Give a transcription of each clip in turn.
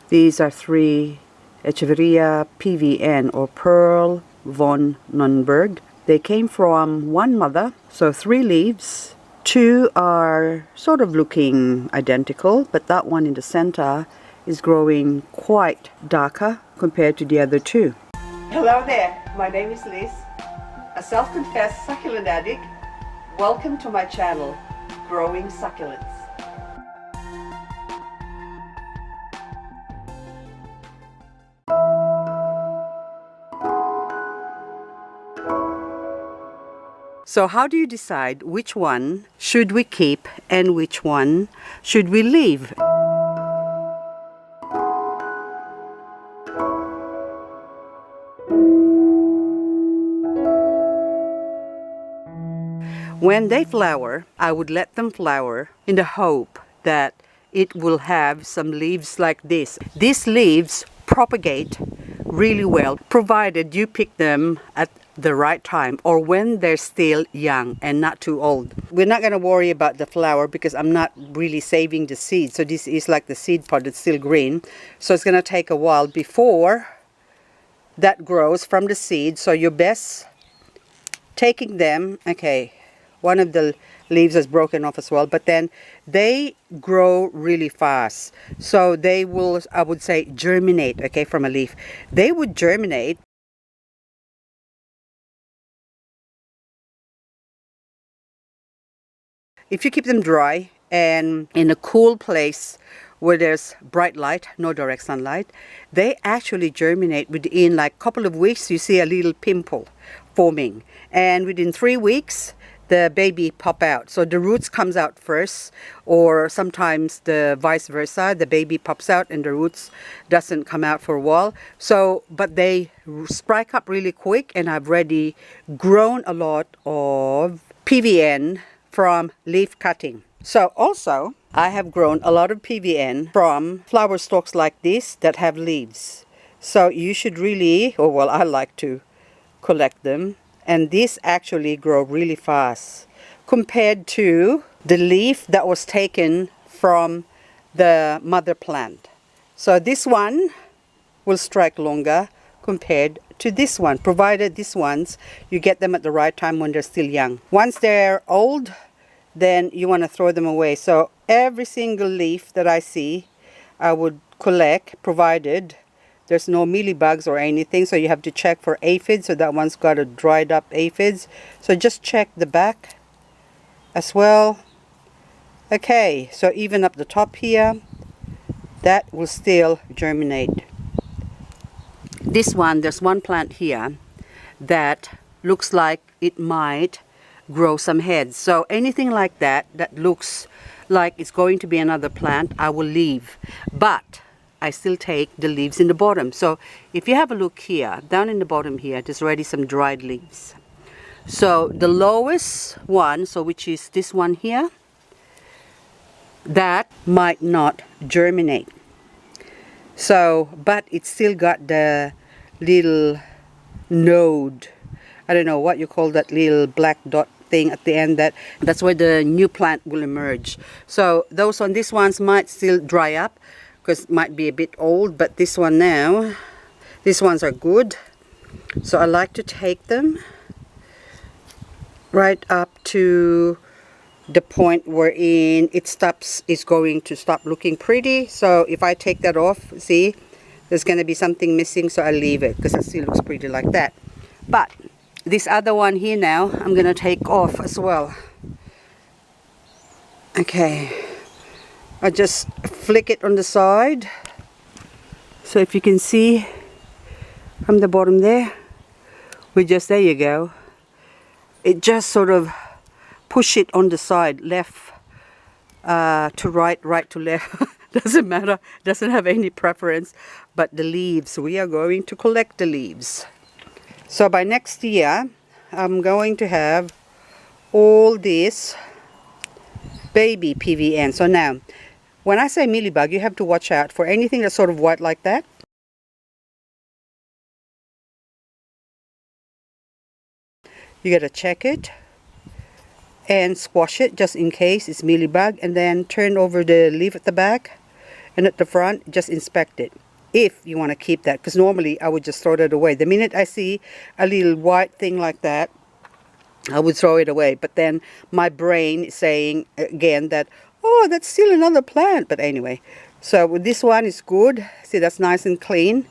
These are 3 Echeveria PVN or Perle Von Nurnberg. They came from one mother, so 3 leaves. 2 are sort of looking identical, but that one in the center is growing quite darker compared to the other 2. Hello there, my name is Liz, a self-confessed succulent addict. Welcome to my channel, Growing Succulents. So how do you decide which one should we keep and which one should we leave? When they flower, I would let them flower in the hope that it will have some leaves like this. These leaves propagate really well, provided you pick them at the right time or when they're still young and not too old. We're not going to worry about the flower because I'm not really saving the seed. So this is like the seed pod that's still green. So it's going to take a while before that grows from the seed. So you're best taking them. Okay, one of the leaves has broken off as well, but then they grow really fast. So they will, I would say, germinate, okay, from a leaf. They would germinate if you keep them dry and in a cool place where there's bright light, no direct sunlight. They actually germinate within like a couple of weeks. You see a little pimple forming, and within 3 weeks the baby pop out. So the roots comes out first, or sometimes the vice versa, the baby pops out and the roots doesn't come out for a while. So but they spike up really quick, and I've already grown a lot of PVN from leaf cutting. So also I have grown a lot of PVN from flower stalks like this that have leaves. So you should really, or well, I like to collect them, and these actually grow really fast compared to the leaf that was taken from the mother plant. So this one will strike longer compared to this one, provided these ones you get them at the right time when they're still young. Once they're old, then you want to throw them away. So every single leaf that I see, I would collect, provided there's no mealybugs or anything. So you have to check for aphids. So that one's got a dried up aphids. So just check the back as well. Okay, so even up the top here, that will still germinate. This one, there's one plant here that looks like it might grow some heads. So anything like that that looks like it's going to be another plant, I will leave, but I still take the leaves in the bottom. So if you have a look here, down in the bottom here, there's already some dried leaves. So the lowest one, so which is this one here, that might not germinate. So but it's still got the little node, I don't know what you call that little black dot thing at the end, that's where the new plant will emerge. So those on these ones might still dry up because it might be a bit old, but this one now, these ones are good. So I like to take them right up to the point wherein it's going to stop looking pretty. So if I take that off, see, there's going to be something missing, so I leave it because it still looks pretty like that. But this other one here now, I'm going to take off as well. Okay, I just flick it on the side. So if you can see from the bottom there, there you go. It just sort of push it on the side, left to right, right to left. Doesn't matter, doesn't have any preference. But the leaves, we are going to collect the leaves. So by next year, I'm going to have all these baby PVN. So now, when I say mealybug, you have to watch out for anything that's sort of white like that. You gotta check it and squash it just in case it's mealybug, and then turn over the leaf at the back and at the front, just inspect it if you want to keep that, because normally I would just throw that away. The minute I see a little white thing like that, I would throw it away. But then my brain is saying again that, oh, that's still another plant. But anyway, so this one is good. See, that's nice and clean.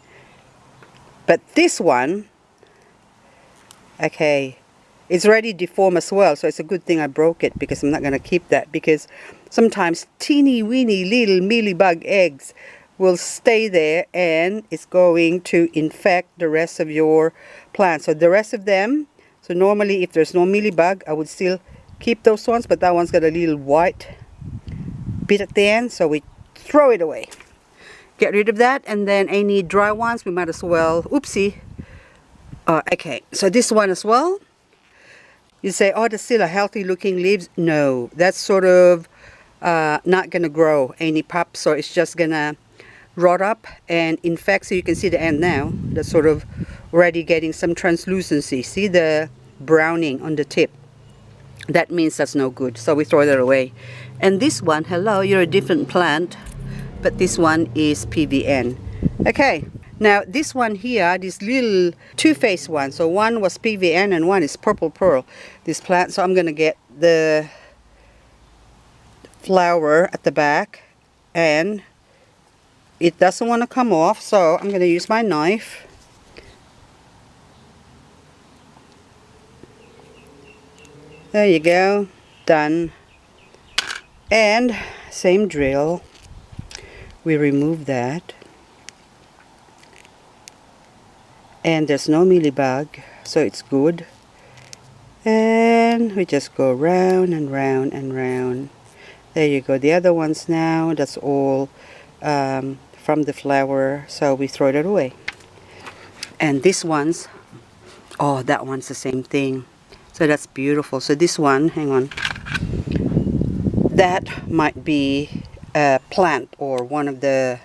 But this one, okay, it's already deformed as well. So it's a good thing I broke it, because I'm not going to keep that, because sometimes teeny weeny little mealybug eggs will stay there and it's going to infect the rest of your plant. So the rest of them, so normally if there's no mealybug, I would still keep those ones, but that one's got a little white bit at the end, so we throw it away. Get rid of that, and then any dry ones we might as well, oopsie. Okay, so this one as well. You say, oh, there's still a healthy looking leaves. No, that's sort of not gonna grow any pups, so it's just gonna rot up and infect. So you can see the end now, that's sort of already getting some translucency. See the browning on the tip? That means that's no good, so we throw that away. And this one, hello, you're a different plant, but this one is PVN. Okay, now this one here, this little two-faced one, so one was PVN and one is purple pearl, this plant. So I'm gonna get the flower at the back, and it doesn't want to come off, so I'm going to use my knife. There you go, done. And same drill, we remove that, and there's no mealybug, so it's good. And we just go round and round and round. There you go. The other ones now, that's all from the flower, so we throw that away. And this one's, oh, that one's the same thing. So that's beautiful. So this one, hang on, that might be a plant or one of the,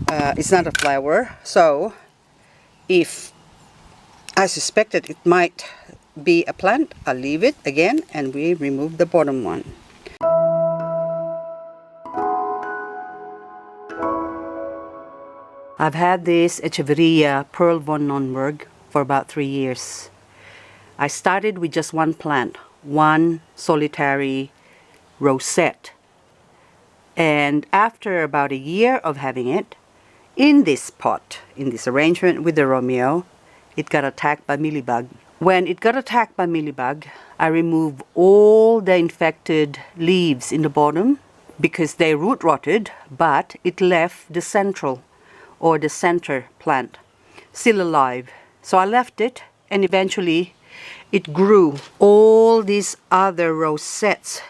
it's not a flower. So if I suspect that it might be a plant, I'll leave it again, and we remove the bottom one. I've had this Echeveria Perle Von Nurnberg for about 3 years. I started with just one plant, one solitary rosette. And after about a year of having it, in this pot, in this arrangement with the Romeo, it got attacked by mealybug. When it got attacked by mealybug, I removed all the infected leaves in the bottom because they root rotted, but it left the central or the center plant still alive. So I left it, and eventually it grew all these other rosettes.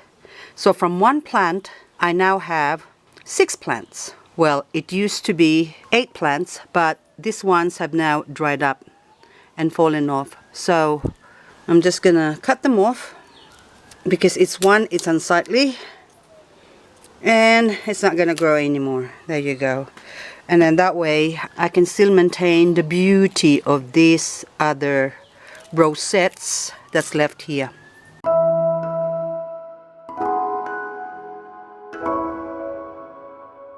So from one plant I now have 6 plants. Well, it used to be 8 plants, but these ones have now dried up and fallen off. So I'm just gonna cut them off because it's unsightly and it's not gonna grow anymore. There you go. And then that way I can still maintain the beauty of these other rosettes that's left here.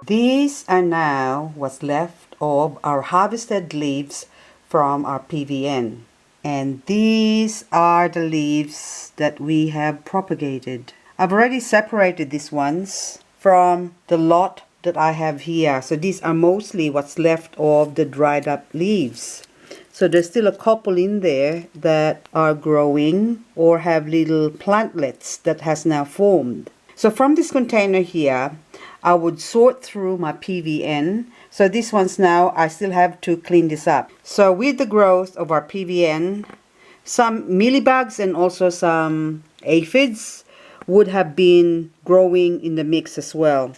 These are now what's left of our harvested leaves from our PVN. And these are the leaves that we have propagated. I've already separated these ones from the lot that I have here. So these are mostly what's left of the dried up leaves. So there's still a couple in there that are growing or have little plantlets that has now formed. So from this container here, I would sort through my PVN. So these ones now, I still have to clean this up. So with the growth of our PVN, some mealybugs and also some aphids would have been growing in the mix as well.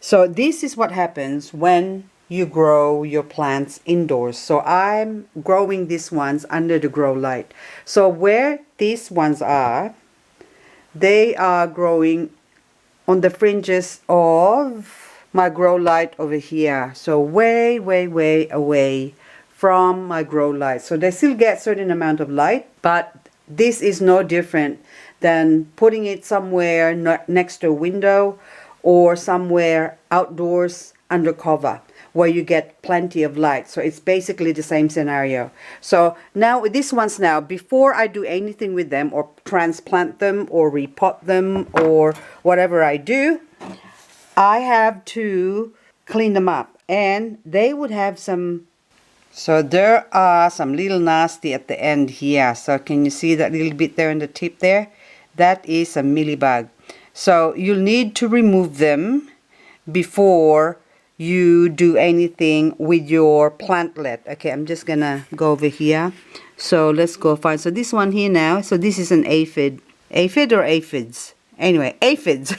So this is what happens when you grow your plants indoors. So I'm growing these ones under the grow light. So where these ones are, they are growing on the fringes of my grow light over here. So way, way, way away from my grow light. So they still get certain amount of light, but this is no different than putting it somewhere next to a window or somewhere outdoors undercover where you get plenty of light. So it's basically the same scenario. So now with these ones now, before I do anything with them or transplant them or repot them or whatever I do, I have to clean them up, and they would have some, so there are some little nasty at the end here. So can you see that little bit there in the tip there? That is a mealybug. So you'll need to remove them before you do anything with your plantlet. Okay, I'm just gonna go over here. So let's go find, so this one here now, so this is an aphid. Aphid or aphids? Anyway, aphids.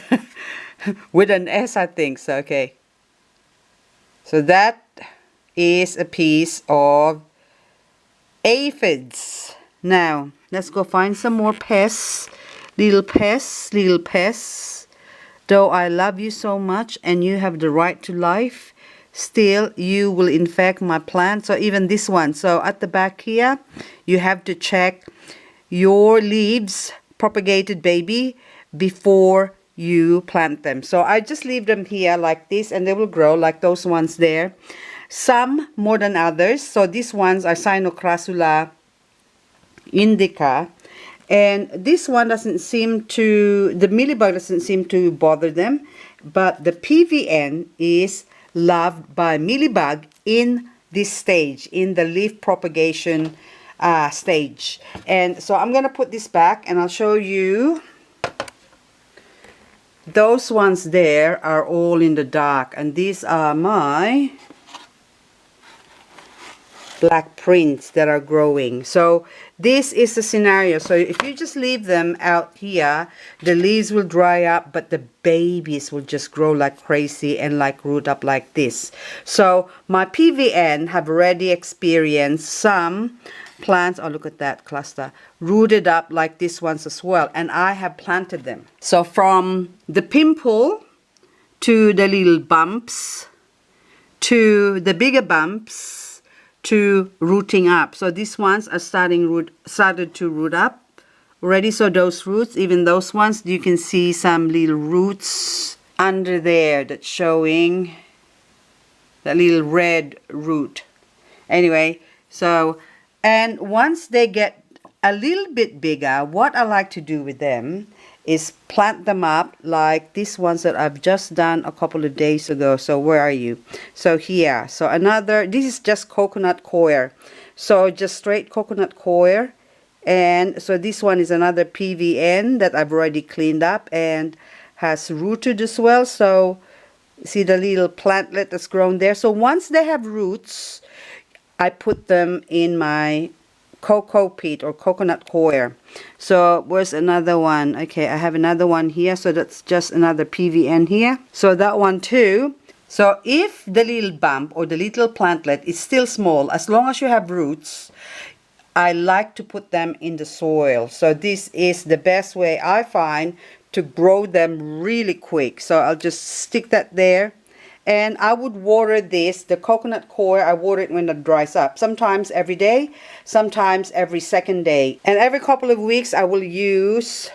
With an S, I think, so okay. So that is a piece of aphids. Now, let's go find some more pests. Little pests, little pests. Though I love you so much and you have the right to life, still you will infect my plant. So even this one, so at the back here, you have to check your leaves, propagated baby, before you plant them. So I just leave them here like this and they will grow like those ones there. Some more than others. So these ones are Cyanocrassula indica. And this one doesn't seem to, the mealybug doesn't seem to bother them, but the PVN is loved by mealybug in this stage, in the leaf propagation stage. And so I'm going to put this back and I'll show you. Those ones there are all in the dark, and these are my black prints that are growing. So this is the scenario. So if you just leave them out here, the leaves will dry up, but the babies will just grow like crazy and like root up like this. So my PVN have already experienced some plants, oh look at that cluster, rooted up like this ones as well, and I have planted them. So from the pimple to the little bumps to the bigger bumps to rooting up. So these ones are started to root up already. So those roots, even those ones, you can see some little roots under there that's showing that little red root. Anyway, so, and once they get a little bit bigger, what I like to do with them is plant them up like these ones that I've just done a couple of days ago. So where are you? So here. So another, this is just coconut coir. So just straight coconut coir. And so this one is another PVN that I've already cleaned up and has rooted as well. So see the little plantlet that's grown there. So once they have roots, I put them in my cocoa peat or coconut coir. So where's another one? Okay, I have another one here. So that's just another PVN here. So that one too. So if the little bump or the little plantlet is still small, as long as you have roots, I like to put them in the soil. So this is the best way I find to grow them really quick. So I'll just stick that there. And I would water this, the coconut coir, I water it when it dries up. Sometimes every day, sometimes every second day. And every couple of weeks I will use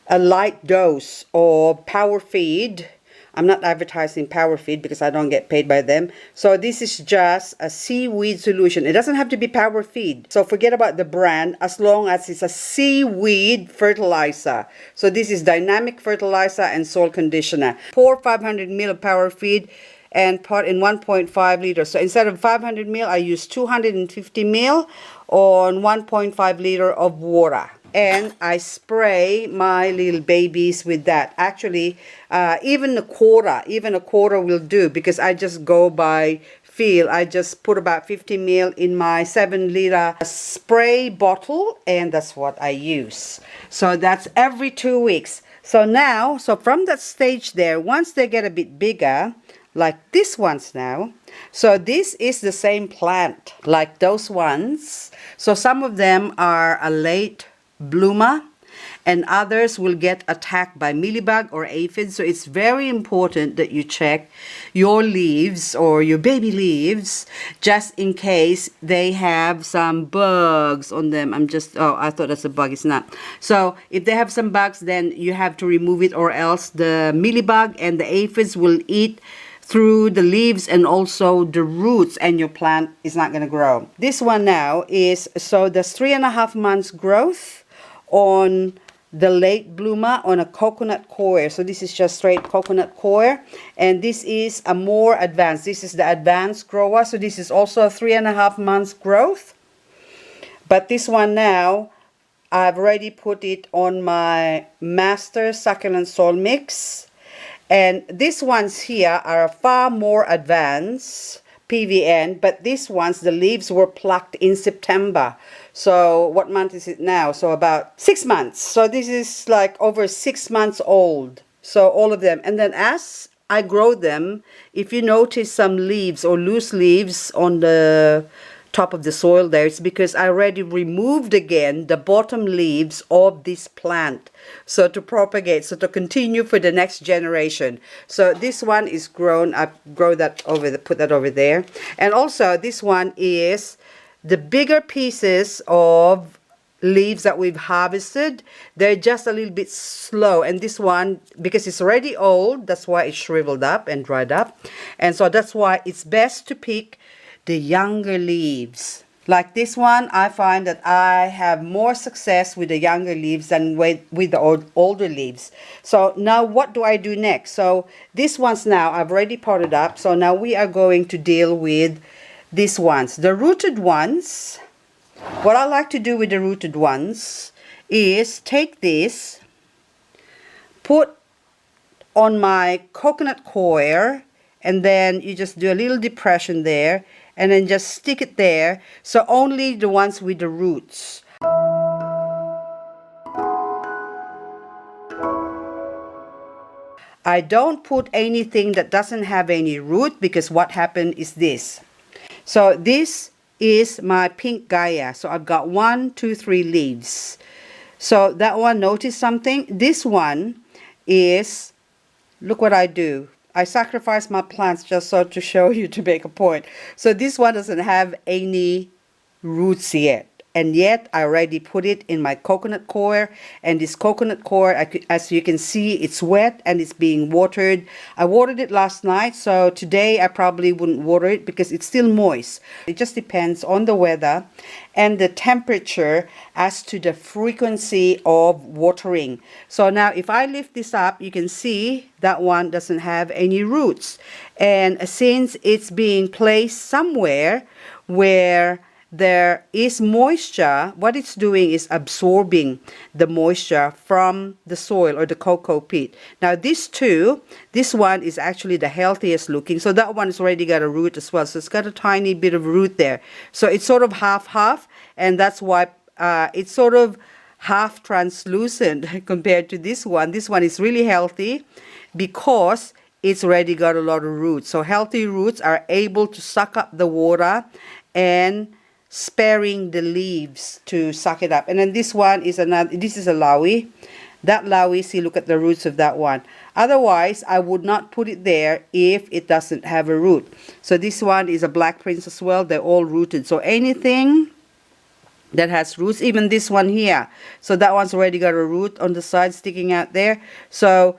a light dose or power feed. I'm not advertising power feed because I don't get paid by them. So this is just a seaweed solution. It doesn't have to be power feed. So forget about the brand as long as it's a seaweed fertilizer. So this is dynamic fertilizer and soil conditioner. Pour 500 ml of power feed and put in 1.5 liters. So instead of 500 ml, I use 250 ml on 1.5 liter of water. And I spray my little babies with that. Actually, even a quarter will do, because I just go by feel. I just put about 50 ml in my 7 liter spray bottle, and that's what I use. So that's every 2 weeks. So now, so from that stage there, once they get a bit bigger, like this ones now, so this is the same plant like those ones. So some of them are a late bloomer and others will get attacked by mealybug or aphids. So it's very important that you check your leaves or your baby leaves just in case they have some bugs on them. Oh, I thought that's a bug. It's not. So if they have some bugs, then you have to remove it, or else the mealybug and the aphids will eat through the leaves and also the roots, and your plant is not going to grow. This one now is, so there's 3.5 months growth on the late bloomer on a coconut coir. So this is just straight coconut coir, and this is a more advanced. This is the advanced grower, so this is also a 3.5 months growth. But this one now, I've already put it on my master succulent soil mix, and these ones here are far more advanced PVN, but these ones, the leaves were plucked in September. So what month is it now? So about 6 months. So this is like over 6 months old. So all of them. And then as I grow them, if you notice some leaves or loose leaves on the top of the soil there, it's because I already removed again the bottom leaves of this plant, so to propagate, so to continue for the next generation. So this one is grown. I grow that over the, put that over there. And also this one is the bigger pieces of leaves that we've harvested. They're just a little bit slow, and this one, because it's already old, that's why it's shriveled up and dried up. And so that's why it's best to pick the younger leaves. Like this one, I find that I have more success with the younger leaves than with the older leaves. So now what do I do next? So these ones now I've already potted up. So now we are going to deal with these ones, the rooted ones. What I like to do with the rooted ones is take this, put on my coconut coir, and then you just do a little depression there, and then just stick it there. So only the ones with the roots. I don't put anything that doesn't have any root, because what happened is this. So this is my pink Gaia. So I've got 1, 2, 3 leaves. So that one, notice something? This one is, look what I do. I sacrifice my plants just so to show you, to make a point. So this one doesn't have any roots yet. And yet I already put it in my coconut coir, and this coconut coir, as you can see, it's wet and it's being watered. I watered it last night, so today I probably wouldn't water it because it's still moist. It just depends on the weather and the temperature as to the frequency of watering. So now if I lift this up, you can see that one doesn't have any roots. And since it's being placed somewhere where there is moisture, what it's doing is absorbing the moisture from the soil or the cocoa peat. Now these two, this one is actually the healthiest looking, so that one has already got a root as well, so it's got a tiny bit of root there. So it's sort of half-half, and that's why it's sort of half translucent compared to this one. This one is really healthy because it's already got a lot of roots. So healthy roots are able to suck up the water and sparing the leaves to suck it up. And then this one is another, this is a Laui. That Laui, see, look at the roots of that one. Otherwise, I would not put it there if it doesn't have a root. So this one is a Black Prince as well. They're all rooted. So anything that has roots, even this one here. So that one's already got a root on the side sticking out there. So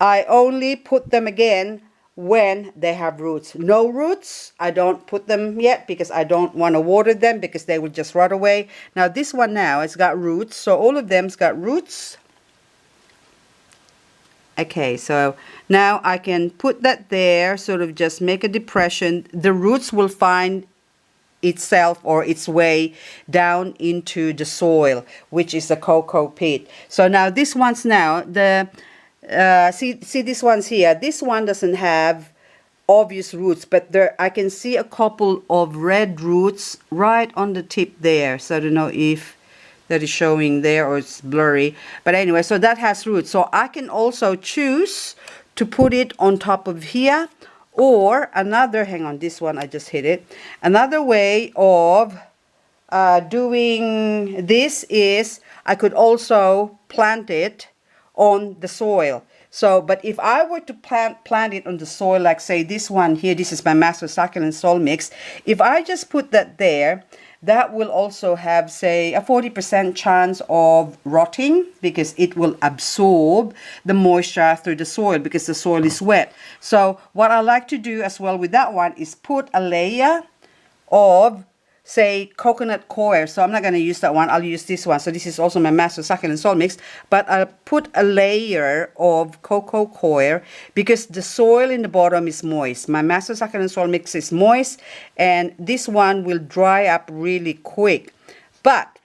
I only put them again when they have roots. No roots, I don't put them yet because I don't want to water them because they will just rot away. Now this one now has got roots, so all of them's got roots. Okay, so now I can put that there, sort of just make a depression. The roots will find itself or its way down into the soil, which is the cocoa peat. So now this one's now the see these ones here. This one doesn't have obvious roots, but there I can see a couple of red roots right on the tip there. So I don't know if that is showing there or it's blurry, but anyway, so that has roots. So I can also choose to put it on top of here, or another, hang on, this one I just hit it. Another way of doing this is I could also plant it on the soil. So, but if I were to plant it on the soil, like say this one here, this is my master succulent soil mix. If I just put that there, that will also have, say, a 40% chance of rotting because it will absorb the moisture through the soil because the soil is wet. So what I like to do as well with that one is put a layer of, say, coconut coir. So I'm not going to use that one, I'll use this one. So this is also my Master Succulent Soil Mix, but I'll put a layer of cocoa coir because the soil in the bottom is moist. My Master Succulent Soil Mix is moist, and this one will dry up really quick. But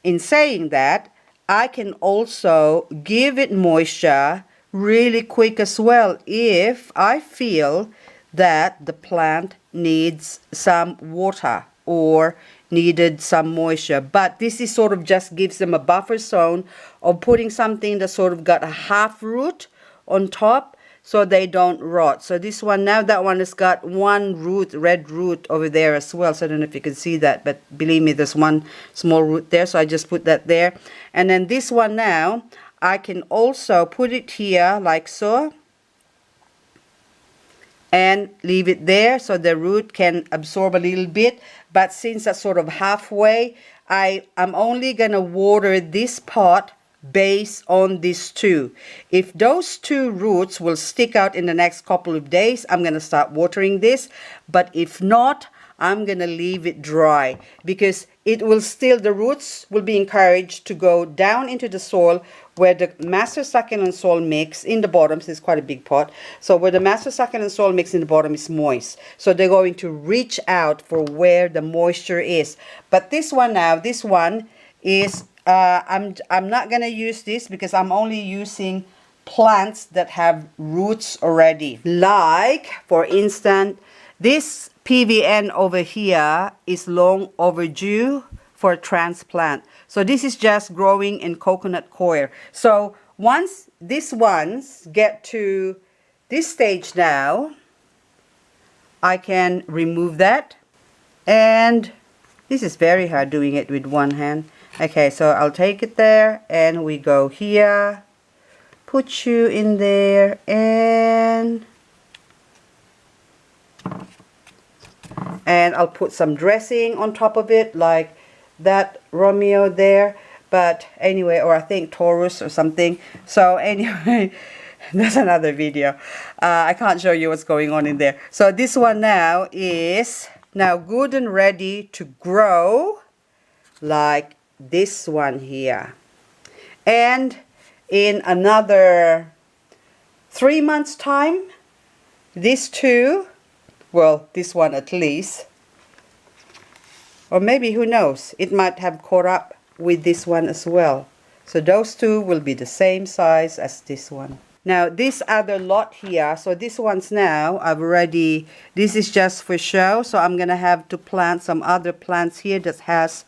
in saying that, I can also give it moisture really quick as well if I feel that the plant needs some water or needed some moisture. But this is sort of just gives them a buffer zone of putting something that sort of got a half root on top so they don't rot. So this one now, that one has got one root, red root over there as well. So I don't know if you can see that, but believe me, there's one small root there. So I just put that there. And then this one now, I can also put it here like so, and leave it there so the root can absorb a little bit. But since that's sort of halfway, I'm only gonna water this pot based on these two. If those two roots will stick out in the next couple of days, I'm gonna start watering this. But if not, I'm gonna leave it dry because it will still, the roots will be encouraged to go down into the soil where the Master Succulent Soil Mix in the bottom, so it's quite a big pot, so where the Master Succulent Soil Mix in the bottom is moist. So they're going to reach out for where the moisture is. But this one now, this one is, I'm not gonna use this because I'm only using plants that have roots already. Like, for instance, this PVN over here is long overdue for a transplant. So this is just growing in coconut coir. So once these ones get to this stage now, I can remove that. And this is very hard doing it with one hand. Okay, so I'll take it there and we go here, put you in there, and I'll put some dressing on top of it like that Romeo there. But anyway, or I think Taurus or something. So anyway, that's another video. I can't show you what's going on in there. So this one now is now good and ready to grow like this one here. And in another 3 months time, these two, well, this one at least, or maybe who knows, it might have caught up with this one as well. So those two will be the same size as this one. Now this other lot here, so this one's now, I've already, this is just for show, so I'm gonna have to plant some other plants here that has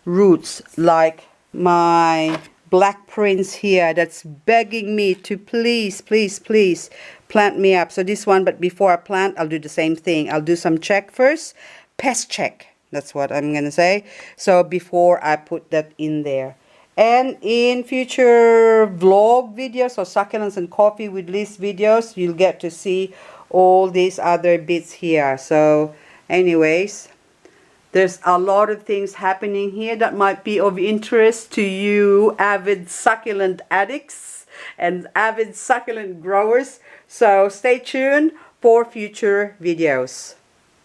roots, like my Black Prince here that's begging me to please, please, please plant me up. So this one, but before I plant, I'll do the same thing. I'll do some check first, pest check. That's what I'm gonna say. So before I put that in there. And in future vlog videos or succulents and coffee with Liz videos, you'll get to see all these other bits here. So anyways, there's a lot of things happening here that might be of interest to you avid succulent addicts and avid succulent growers. So stay tuned for future videos.